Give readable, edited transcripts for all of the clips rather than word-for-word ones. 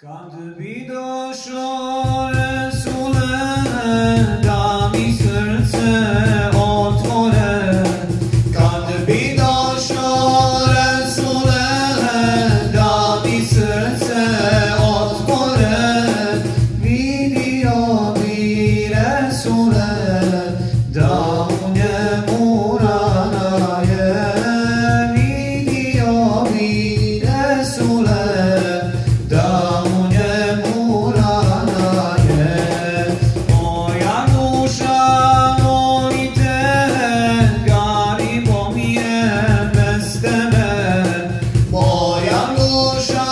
Kad bi došao Resule, da mi srce otvore. Kad bi došao Resule, da mi srce otvore. Vidio bi Resule, da u njemu rana je. Vidio bi Resule, da u njemu rana je. Moja duša voli te, garibo mi je bez tebe. Moja duša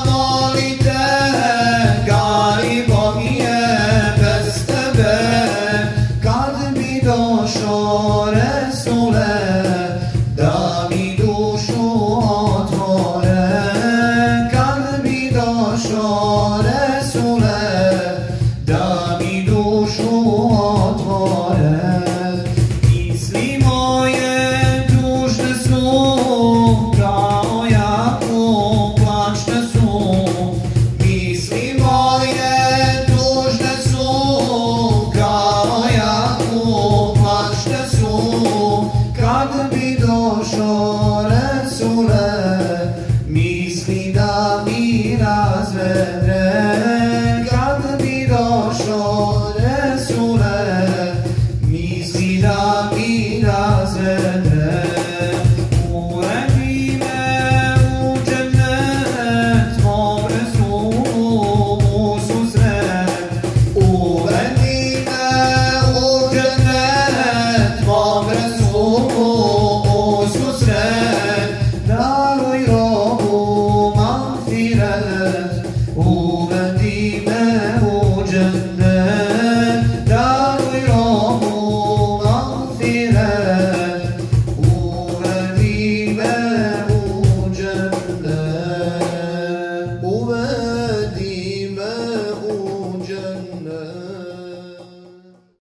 voli te, garibo mi je bez tebe. Kad bi došao Resule, da mi dušu otvore. Kad bi došao Resule, da mi dušu otvore. Misli moje tužne su, kao jako plačne su. Misli moje tužne su, kao jako plačne su. Kad bi došao Resule, misli da mi razvedre. Kad bi došao Resule, misli da mi razvedre. Uvedi me u džennet, mom Resulu susret. Uvedi me u džennet, mom Resulu susret. Daruj robu magfiret,